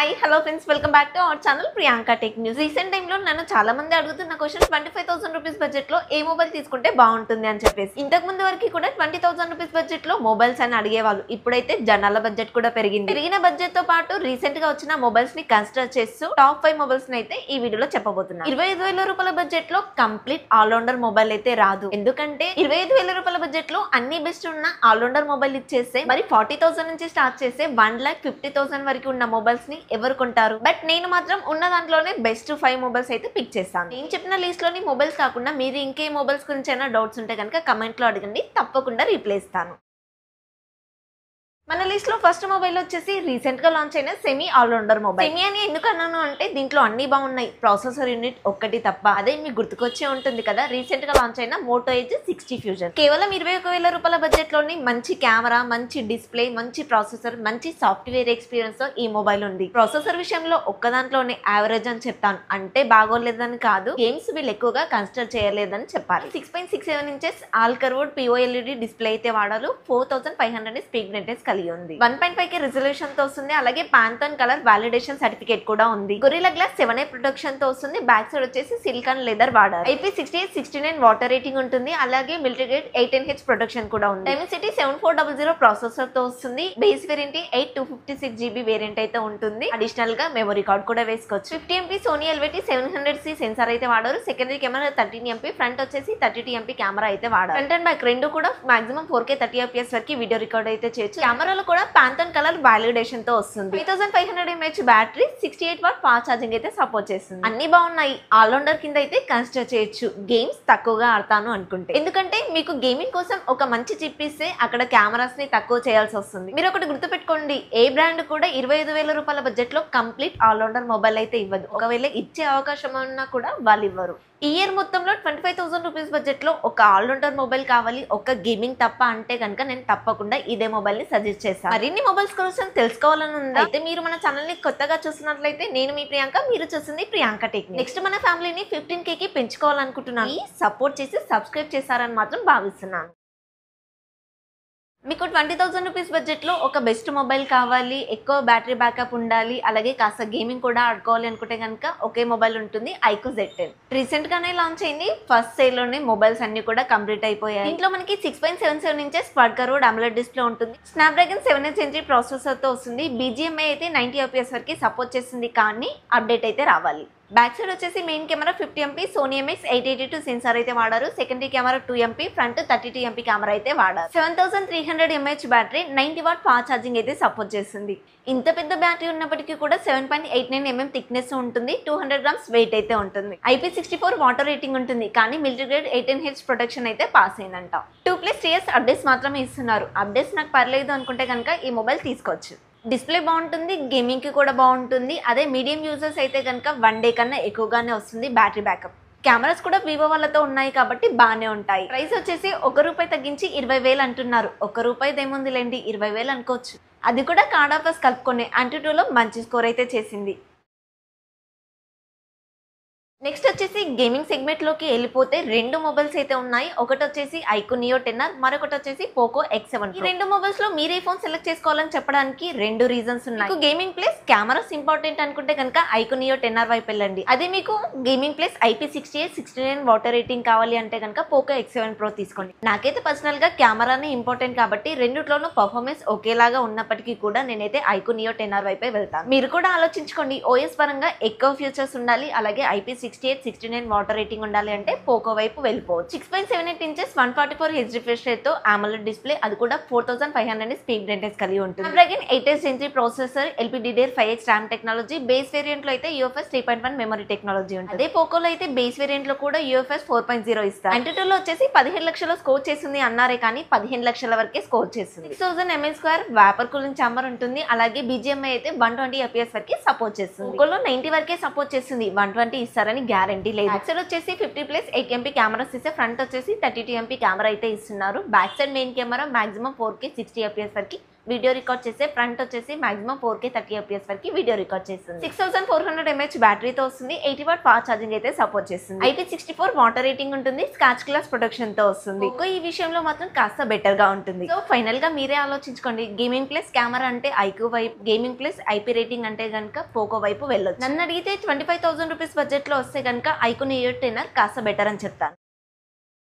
Hi hello friends, welcome back to our channel Priyanka tech news. Recent టైంలో నన్ను చాలా మంది అడుగుతున్న క్వశ్చన్ 25,000 రూపీస్ బడ్జెట్ లో ఏ మొబైల్ తీసుకుంటే బాగుంటుంది అని చెప్పేసి. ఇంతకు ముందు వరకు కూడా 20,000 రూపీస్ బడ్జెట్ లో మొబైల్స్ అని అడిగేవాళ్ళు. ఇప్పుడైతే జనాల బడ్జెట్ కూడా పెరిగింది. పెరిగిన బడ్జెట్ తో పాటు రీసెంట్ గా వచ్చిన మొబైల్స్ ని కన్సిడర్ చేస్తూ టాప్ 5 మొబైల్స్ అయితే ఈ వీడియోలో చెప్పబోతున్నాను. 25,000 రూపాయల బడ్జెట్ లో కంప్లీట్ ఆల్రౌండర్ మొబైల్ అయితే రాదు. ఎందుకంటే 25,000 రూపాయల బడ్జెట్ లో అన్ని బెస్ట్ ఉన్న ఆల్రౌండర్ మొబైల్ ఇచ్చేస్తే మరి 40,000 నుంచి స్టార్ట్ చేసే 1,50,000 వరకు ఉన్న మొబైల్స్ ని ఎవరు కొంటారు? బట్ నేను మాత్రం ఉన్న దాంట్లోనే బెస్ట్ 5 మొబైల్స్ అయితే పిక్ చేస్తాను. నేను చెప్పిన లిస్ట్ లోని మొబైల్స్ కాకుండా మీరు ఇంకే మొబైల్స్ గురించి అయినా డౌట్స్ ఉంటే కనుక కమెంట్ లో అడగండి, తప్పకుండా రిప్లై ఇస్తాను. మన లిస్ట్ లో ఫస్ట్ మొబైల్ వచ్చేసి రీసెంట్ గా లాంచ్ అయిన సెమీ ఆల్రౌండర్ మొబైల్. సెమీ అని ఎందుకు అన్నాను అంటే దీంట్లో అన్ని బాగున్నాయి, ప్రాసెసర్ యూనిట్ ఒక్కటి తప్ప. అదే మీకు గుర్తుకొచ్చే ఉంటుంది కదా, రీసెంట్ గా లాంచ్ అయిన మోటో ఎడ్జ్ 60 ఫ్యూజన్. కేవలం 21,000 రూపాయల బడ్జెట్ లోని మంచి కెమెరా, మంచి డిస్ప్లే, మంచి ప్రాసెసర్, మంచి సాఫ్ట్వేర్ ఎక్స్పీరియన్స్ తో ఈ మొబైల్ ఉంది. ప్రాసెసర్ విషయంలో ఒక్క దాంట్లోనే యావరేజ్ అని చెప్తాను, అంటే బాగోలేదని కాదు, గేమ్స్ వీళ్ళు ఎక్కువగా కన్సిడర్ చేయలేదని చెప్పాలి. 6.67 inches all curved POLED display అయితే వాడారు. 4500 స్పీడ్ బ్రైట్నెస్ కలిగి ఉంది. 1.5K రిజల్యూషన్ తో వస్తుంది. అలాగే పాంథోన్ కలర్ వాలిడేషన్ సర్టిఫికేట్ కూడా ఉంది. గొరిల్లా గ్లాస్ 7A ప్రొటెక్షన్ తో వస్తుంది. బ్యాక్ సైడ్ వచ్చేసి సిలికాన్ లెదర్ వాడారు. IP6869 వాటర్ రేటింగ్ ఉంటుంది. అలాగే మిలిటరీ గ్రేడ్ 810H ప్రొటెక్షన్ కూడా ఉంది. Dimensity 7400 ప్రాసెసర్ తో వస్తుంది. బేస్ వేరియంట్ 8256GB వేరియంట్ అయితే ఉంటుంది. అడిషనల్ గా మెమరీ కార్డ్ కూడా వేసుకోవచ్చు. 50MP Sony LVT 700C censor అయితే వాడారు. సెకండరీ కెమెరా 13MP, ఫ్రంట్ వచ్చేసి 32MP కెమెరా అయితే వాడారు. ఫ్రంట్ అండ్ బ్యాక్ రెండు కూడా మాక్సిమం 4K 30fps వరకు వీడియో రికార్డ్ అయితే చేయొచ్చు. కెమెరాలో కూడా పాంథోన్ కలర్ వాలిడేషన్ తో వస్తుంది. 3500 mAh battery, 68 watt fast charging అయితే సపోర్ట్ చేస్తుంది. అన్ని బాగున్నాయి. ఆల్రౌండర్ కింద అయితే కన్సిడర్ చేయొచ్చు గేమ్స్ తక్కువగా ఆడతాను అనుకుంటే. ఎందుకంటే మీకు గేమింగ్ కోసం ఒక మంచి చిప్ ఇస్తే అక్కడ కెమెరాస్ ని తక్కువ చేయాల్సి వస్తుంది. మీరు ఒకటి గుర్తుపెట్టుకోండి, ఏ బ్రాండ్ కూడా 25,000 రూపాయల బడ్జెట్ లో కంప్లీట్ ఆల్రౌండర్ మొబైల్ అయితే ఇవ్వదు. ఒకవేళ ఇచ్చే అవకాశం ఉన్నా కూడా వాళ్ళు ఇవ్వరు. ఈ ఇయర్ మొత్తంలో 25,000 రూపీస్ బడ్జెట్ లో ఒక ఆల్రౌండర్ మొబైల్ కావాలి, ఒక గేమింగ్ తప్ప అంటే కనుక నేను తప్పకుండా ఇదే మొబైల్ ని సజెస్ట్ చేస్తాను. మరిన్ని మొబైల్స్ కోసం తెలుసుకోవాలని ఉందా అయితే మీరు మన ఛానల్ ని కొత్తగా చూస్తున్నట్లయితే నేను మీ ప్రియాంక, మీరు చూస్తుంది ప్రియాంక టెక్. నెక్స్ట్ మన ఫ్యామిలీని 15K కి పెంచుకోవాలనుకుంటున్నాను. సపోర్ట్ చేసి సబ్స్క్రైబ్ చేశారని మాత్రం భావిస్తున్నాను. మీకు 20,000 రూపీస్ బడ్జెట్ లో ఒక బెస్ట్ మొబైల్ కావాలి, ఎక్కువ బ్యాటరీ బ్యాకప్ ఉండాలి, అలాగే కాస్త గేమింగ్ కూడా ఆడుకోవాలి అనుకుంటే కనుక ఒకే మొబైల్ ఉంటుంది, iQOO Z10. రీసెంట్ గానే లాంచ్ అయింది. ఫస్ట్ సేల్ లోనే మొబైల్స్ అన్ని కూడా కంప్లీట్ అయిపోయాయి. దీంట్లో మనకి 6.77 inches quad curved AMOLED display ఉంటుంది. స్నాప్డ్రాగన్ 7H Gen 3 ప్రాసెసర్ తో వస్తుంది. BGMI అయితే 90fps వరకు సపోర్ట్ చేస్తుంది, కానీ అప్డేట్ అయితే రావాలి. బ్యాక్ సైడ్ వచ్చేసి main camera 50MP Sony MX882 sensor అయితే వాడారు. Secondary camera 2MP, front 32MP camera అయితే వాడారు. 7300 mAh battery, 90 watt fast charging అయితే సపోర్ట్ చేస్తుంది. ఇంత పెద్ద బ్యాటరీ ఉన్నప్పటికీ కూడా 7.89mm థిక్నెస్ ఉంటుంది. 200 గ్రామ్స్ వెయిట్ అయితే ఉంటుంది. IP64 వాటర్ రేటింగ్ ఉంటుంది, కానీ మిలిటరీ గ్రేడ్ 810H ప్రొటెక్షన్ అయితే పాస్ అయిందంట. 2+ years అప్డేట్స్ మాత్రమే ఇస్తున్నారు. అప్డేట్స్ నాకు పర్లేదు అనుకుంటే కనుక ఈ మొబైల్ తీసుకోవచ్చు. డిస్ప్లే బాగుంటుంది, గేమింగ్ కి కూడా బాగుంటుంది. అదే మీడియం యూజర్స్ అయితే కనుక 1 డే కన్నా ఎక్కువగానే వస్తుంది బ్యాటరీ బ్యాకప్. కెమెరాస్ కూడా వివో వాళ్ళతో ఉన్నాయి కాబట్టి బాగానే ఉంటాయి. ప్రైస్ వచ్చేసి ₹1 తగ్గించి 20,000 అంటున్నారు. ₹1 ఏముంది లేండి, 20,000 అనుకోవచ్చు. అది కూడా కార్డ్ ఆఫర్స్ కలుపుకొని Antutuలో మంచి స్కోర్ అయితే చేసింది. నెక్స్ట్ వచ్చేసి గేమింగ్ సెగ్మెంట్ లోకి వెళ్ళిపోతే రెండు మొబైల్స్ అయితే ఉన్నాయి. ఒకటి వచ్చేసి iQOO Neo 10R, మరొకటి వచ్చేసి Poco X7 Pro. ఈ రెండు మొబైల్స్ లో మీరు ఏ ఫోన్ సెలెక్ట్ చేసుకోవాలని చెప్పడానికి రెండు రీజన్స్ ఉన్నాయి. మీకు గేమింగ్ ప్లస్ కెమెరాస్ ఇంపార్టెంట్ అనుకుంటే కనుక iQOO Neo 10R వైపు వెళ్ళండి. అదే మీకు gaming plus IP6869 water rating కావాలి అంటే కనుక Poco X7 Pro తీసుకోండి. నాకైతే పర్సనల్ గా కెమెరానే ఇంపార్టెంట్ కాబట్టి రెండిట్లోనూ పర్ఫార్మెన్స్ ఒకేలాగా ఉన్నప్పటికీ కూడా నేనైతే iQOO Neo 10R వైపే వెళ్తాను. మీరు కూడా ఆలోచించుకోండి, OS పరంగా ఎక్కువ ఫీచర్స్ ఉండాలి, అలాగే IP6869 వాటర్ రేటింగ్ ఉండాలి అంటే పోకో వైపు వెళ్ళిపోవచ్చు. 6.78 ఇంచెస్ 144Hz రిఫ్రెష్ రేట్ తో AMOLED డిస్ప్లే, అది కూడా 4500 స్పీడ్ బ్రైట్నెస్ కలిగి ఉంటుంది. Snapdragon 8H Gen 3 processor, LPDDR5X RAM technology, base variant లో అయితే UFS 3.1 మెమరీ టెక్నాలజీ ఉంటుంది. అదే పోకోలో అయితే బేస్ వేరియంట్ లో కూడా UFS 4.0 ఇస్తారు. Antutu లో వచ్చేసి 15 లక్షల స్కోర్ చేస్తుంది అన్నారే కానీ 15 లక్షల వరకే స్కోర్ చేస్తుంది. 6000 mAh వేపర్ కూలింగ్ ఛాంబర్ ఉంటుంది. అలాగే BGMI అయితే 120fps వరకు సపోర్ట్ చేస్తుంది. పోకోలో 90 వరకే సపోర్ట్ చేస్తుంది, 120 ఇస్తారని గ్యారంటీ లేదు. బ్యాక్ సైడ్ వచ్చేసి 50+8MP కెమెరాస్ ఇస్తే, ఫ్రంట్ వచ్చేసి 32MP కెమెరా అయితే ఇస్తున్నారు. Back side main camera maximum 4K 60fps వరకు వీడియో రికార్డ్ చేసే ఫ్రంట్ వచ్చేసి మాక్సిమం 4K 30 fps వరకు వీడియో రికార్డ్ చేస్తుంది. 6400 mAh బ్యాటరీతో వస్తుంది. 80 వాట్ ఫాస్ట్ ఛార్జింగ్ అయితే సపోర్ట్ చేస్తుంది. IP64 వాటర్ రేటింగ్ ఉంటుంది. స్క్రాచ్ గ్లాస్ ప్రొటెక్షన్ తో వస్తుంది. పోకో ఈ విషయంలో మాత్రం కాస్త బెటర్ గా ఉంటుంది. సో ఫైనల్ గా మీరే ఆలోచించుకోండి. గేమింగ్ ప్లస్ కెమెరా అంటే ఐక్యూ వైపు, గేమింగ్ ప్లస్ IP రేటింగ్ అంటే గనుక పోకో వైపు వెళ్ళొచ్చు. నన్ను అడిగితే 25,000 రూపీస్ బడ్జెట్ లో వస్తే గనుక ఐక్యూన్ EO10R కాస్త బెటర్ అని చెప్తాను.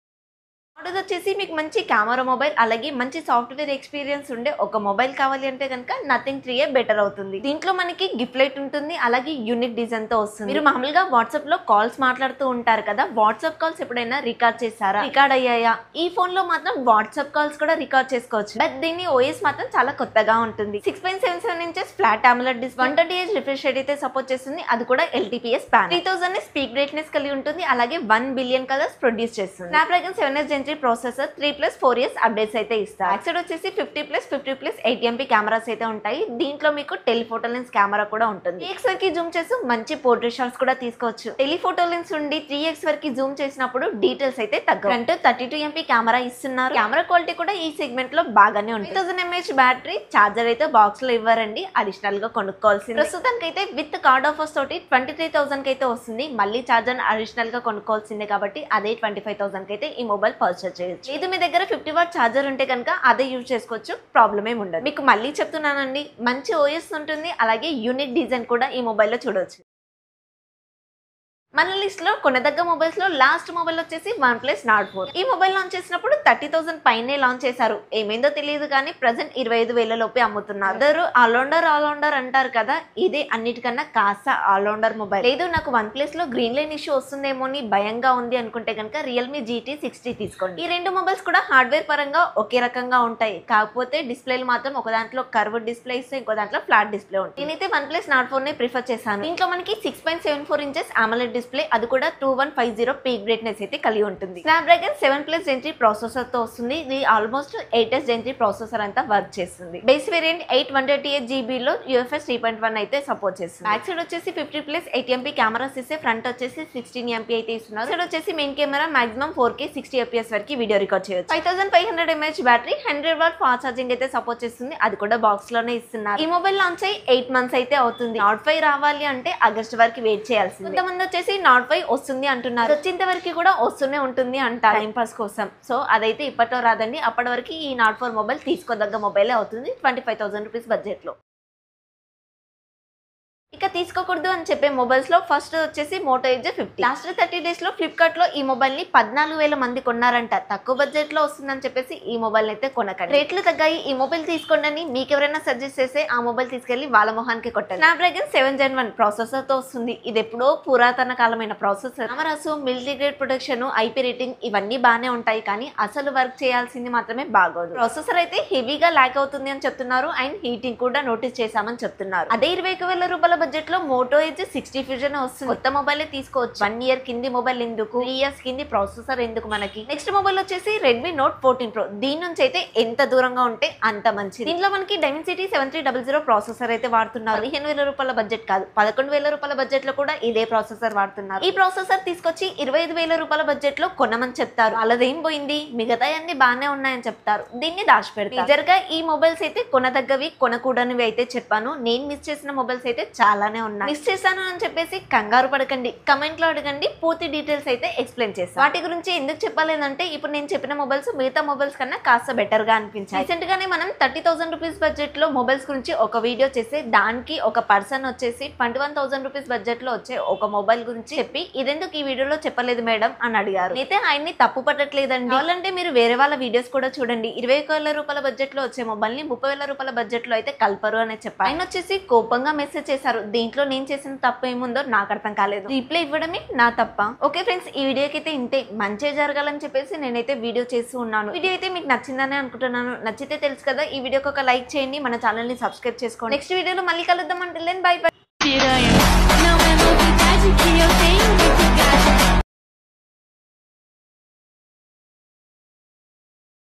వచ్చేసి మీకు మంచి కెమెరా మొబైల్ అలాగే మంచి సాఫ్ట్వేర్ ఎక్స్పీరియన్స్ ఉండే ఒక మొబైల్ కావాలి అంటే కనుక నథింగ్ 3A బెటర్ అవుతుంది. దీంట్లో మనకి గిఫ్ట్ లైట్ ఉంటుంది. అలాగే యూనిక్ డిజైన్ తో వస్తుంది. మీరు మామూలుగా వాట్సాప్ లో కాల్స్ మాట్లాడుతూ ఉంటారు కదా, వాట్సాప్ కాల్స్ ఎప్పుడైనా రికార్డ్ చేశారా, రికార్డ్ అయ్యాయా? ఈ ఫోన్ లో మాత్రం వాట్సాప్ కాల్స్ కూడా రికార్డ్ చేసుకోవచ్చు. బట్ దీని OS మాత్రం చాలా కొత్తగా ఉంటుంది. 6.77 inches flat AMOLED display, 120Hz refresh rate అయితే సపోర్ట్ చేస్తుంది. అది కూడా LTPS ప్యానెల్. 3000 స్పీక్ బ్రైట్నెస్ కలిగి ఉంటుంది. అలాగే 1 బిలియన్ కలర్స్ ప్రొడ్యూస్ చేస్తుంది. Snapdragon 7S Gen 3 processor, 3+4 years updates అయితే ఇస్తారు. బ్యాక్ సైడ్ వచ్చేసి 50+50+8 MP కెమెరాస్ అయితే ఉంటాయి. దీంట్లో మీకు టెలిఫోటో లెన్స్ కెమెరా కూడా ఉంటుంది. 3x వరకు జూమ్ చేసి మంచి పోర్ట్రేట్ షాట్స్ కూడా తీసుకోవచ్చు. టెలిఫోటో లెన్స్ ఉండి 3x వరకు జూమ్ చేసినప్పుడు డీటెయిల్స్ అయితే తగ్గవు. ఫ్రంట్ 32 MP కెమెరా ఇస్తున్నారు. కెమెరా క్వాలిటీ కూడా ఈ సెగ్మెంట్ లో బాగానే ఉంటుంది. 3000 mAh బ్యాటరీ, చార్జర్ అయితే బాక్స్ లో ఇవ్వరండి, అడిషనల్ గా కొనుక్కోవాల్సింది. ప్రస్తుతానికి అయితే విత్ కార్డ్ ఆఫర్స్ తోటి 23,000 కి అయితే వస్తుంది. మళ్ళీ చార్జర్ అడిషనల్ గా కొనుక్కోవాల్సిందే కాబట్టి అదే 25,000 కి అయితే ఈ మొబైల్ పర్చేస్ చేయొచ్చు. ఇది మీ దగ్గర 50 వాట్ ఛార్జర్ ఉంటే కనుక అదే యూజ్ చేసుకోవచ్చు, ప్రాబ్లం ఏమి ఉండదు. మీకు మళ్ళీ చెప్తున్నానండి, మంచి OS ఉంటుంది. అలాగే యూనిక్ డిజైన్ కూడా ఈ మొబైల్లో చూడవచ్చు. మన లిస్ట్ లో కొనదగ్గ మొబైల్స్ లో లాస్ట్ మొబైల్ వచ్చేసి OnePlus Nord 4. ఈ మొబైల్ లాంచ్ చేసినప్పుడు 30,000 పైనే లాంచ్ చేశారు. ఏమైందో తెలియదు కానీ ప్రెసెంట్ 25,000 లోపే అమ్ముతున్నారు. అందరూ ఆల్రౌండర్ అంటారు కదా, ఇదే అన్నిటికన్నా కాస్త ఆల్రౌండర్ మొబైల్. లేదు నాకు OnePlus లో గ్రీన్ లైన్ ఇష్యూ వస్తుందేమో అని భయంగా ఉంది అనుకుంటే కనుక Realme GT60 తీసుకోండి. ఈ రెండు మొబైల్స్ కూడా హార్డ్వేర్ పరంగా ఒకే రకంగా ఉంటాయి. కాకపోతే డిస్ప్లేలు మాత్రం ఒక దాంట్లో కర్వ్ డిస్ప్లే ఇస్తే ఇంకో దాంట్లో ఫ్లాట్ డిస్ప్లే ఉంటుంది. నేనైతే OnePlus Nord 4 ని ప్రిఫర్ చేశాను. దీంట్లో మనకి 6.74 ఇంచెస్ AMOLED డిస్ప్లే, అది కూడా 2150 పీక్ బ్రైట్నెస్ అయితే కలిగి ఉంటుంది. స్నాప్డ్రాగన్ 7+ Gen 3 ప్రాసెసర్ తో వస్తుంది. ఇది ఆల్మోస్ట్ 8S Gen 3 ప్రాసెసర్ అంతా వర్క్ చేస్తుంది. బేస్ వేరియంట్ 828GB లో UFS 3.1 అయితే సపోర్ట్ చేస్తుంది. బ్యాక్ సైడ్ వచ్చేసి 50+8 MP కెమెరాస్ ఇస్తే ఫ్రంట్ వచ్చేసి 16 MP అయితే ఇస్తున్నారు. సైడ్ వచ్చేసి main camera maximum 4K 60 fps వరకు వీడియో రికార్డ్ చేయొచ్చు. 5500 mAh battery, 100 watt fast charging అయితే సపోర్ట్ చేస్తుంది. అది కూడా బాక్స్ లోనే ఇస్తున్నారు. ఈ మొబైల్ లాంచ్ అయ్యి 8 months అయితే అవుతుంది. Nord 5 రావాలి అంటే ఆగస్ట్ వరకు వెయిట్ చేయాల్సింది. కొంతమంది వచ్చేసి Nord 5 వస్తుంది అంటున్నారు. వచ్చేంత వరకు కూడా వస్తూనే ఉంటుంది అంటారు టైం పాస్ కోసం. సో అదైతే ఇప్పట్లో రాదండి. అప్పటి వరకు ఈ Nord 4 మొబైల్ తీసుకోదగ్గ మొబైలే అవుతుంది 25,000 రూపీస్ బడ్జెట్ లో. ఇక తీసుకోకూడదు అని చెప్పే మొబైల్స్ లో ఫస్ట్ వచ్చేసి Moto Edge 50. లాస్ట్ 30 days లో ఫ్లిప్కార్ట్ లో ఈ మొబైల్ ని 14,000 మంది కొన్నారంట. తక్కువ బడ్జెట్ లో వస్తుందని చెప్పేసి ఈ మొబైల్ అయితే కొనకండి. రేట్లు తగ్గాయి, ఈ మొబైల్ తీసుకోండి. మీకు ఎవరైనా సజెస్ట్ చేస్తే ఆ మొబైల్ తీసుకెళ్లి వాళ్ళ మొహానికి కొట్టాలి. స్నాప్డ్రాగన్ 7 Gen 1 ప్రాసెసర్ తో వస్తుంది. ఇది ఎప్పుడో పురాతన కాలమైన processor. Cameras, military grade protection, IP rating ఇవన్నీ బాగానే ఉంటాయి. కానీ అసలు వర్క్ చేయాల్సింది మాత్రమే బాగోదు. ప్రాసెసర్ అయితే హెవీగా ల్యాక్ అవుతుంది అని చెప్తున్నారు. అండ్ హీటింగ్ కూడా నోటీస్ చేశామని చెప్తున్నారు. అదే 21,000 రూపాయల బడ్జెట్ లో Moto Edge 60 Fusion వస్తుంది. కొత్త మొబైల్ తీసుకోవచ్చు. 1 year కింది మొబైల్ ఎందుకు, 3 years కింది ప్రాసెసర్ ఎందుకు మనకి. నెక్స్ట్ మొబైల్ వచ్చేసి Redmi Note 14 Pro. దీని నుంచి అయితే ఎంత దూరంగా ఉంటే అంత మంచిది. దీంట్లో మనకి Dimensity 7300 ప్రాసెసర్ అయితే వాడుతున్నారు. 15,000 రూపాయల బడ్జెట్ కాదు, 11,000 రూపాయల బడ్జెట్ లో కూడా ఇదే ప్రాసెసర్ వాడుతున్నారు. ఈ ప్రాసెసర్ తీసుకొచ్చి 25,000 రూపాయల బడ్జెట్ లో కొనమని చెప్తారు. వాళ్ళదేం పోయింది, మిగతా అన్ని బాగానే ఉన్నాయని చెప్తారు. దీన్ని దాచిపెడతారు. మేజర్ గా ఈ మొబైల్స్ అయితే కొనదగ్గవి, కొనకూడనివి అయితే చెప్పాను. నేను మిస్ చేసిన మొబైల్స్ అయితే చాలానే ఉన్నాయి. మిస్ చేశాను అని చెప్పేసి కంగారు పడకండి, కమెంట్ లో అడగండి, పూర్తి డీటెయిల్స్ అయితే ఎక్స్ప్లెయిన్ చేస్తాను. వాటి గురించి ఎందుకు చెప్పలేదంటే ఇప్పుడు నేను చెప్పిన మొబైల్స్ మిగతా మొబైల్స్ కన్నా కాస్త బెటర్ గా అనిపించాయి. రీసెంట్ గానే మనం 30,000 రూపీస్ బడ్జెట్ లో మొబైల్స్ గురించి ఒక వీడియో చేసి దానికి ఒక పర్సన్ వచ్చేసి 21,000 రూపీస్ బడ్జెట్ లో వచ్చే ఒక మొబైల్ గురించి చెప్పి ఇదెందుకు ఈ వీడియోలో చెప్పలేదు మేడం అని అడిగారు. అయితే ఆయన్ని తప్పు పట్టట్లేదండి. కావాలంటే మీరు వేరే వాళ్ళ వీడియోస్ కూడా చూడండి. 21,000 రూపాయల బడ్జెట్ లో వచ్చే మొబైల్ ని 30,000 రూపాయల బడ్జెట్ లో అయితే కల్పరు అని చెప్పారు. ఆయన వచ్చేసి కోపంగా మెసేజ్ చేశారు. దీంట్లో నేను చేసిన తప్పు ఏముందో నాకు అర్థం కాలేదు, రిప్లై ఇవ్వడమే నా తప్ప. ఓకే ఫ్రెండ్స్, ఈ వీడియోకి అయితే ఇంతే. మంచి జరగాలని చెప్పేసి నేనైతే వీడియో చేస్తూ ఉన్నాను. వీడియో అయితే మీకు నచ్చిందని అనుకుంటున్నాను. నచ్చితే తెలుసు కదా, ఈ వీడియోకి ఒక లైక్ చేయండి, మన ఛానల్ ని సబ్స్క్రైబ్ చేసుకోండి. నెక్స్ట్ వీడియోలో మళ్ళీ కలుద్దాం. అంటే బై బై.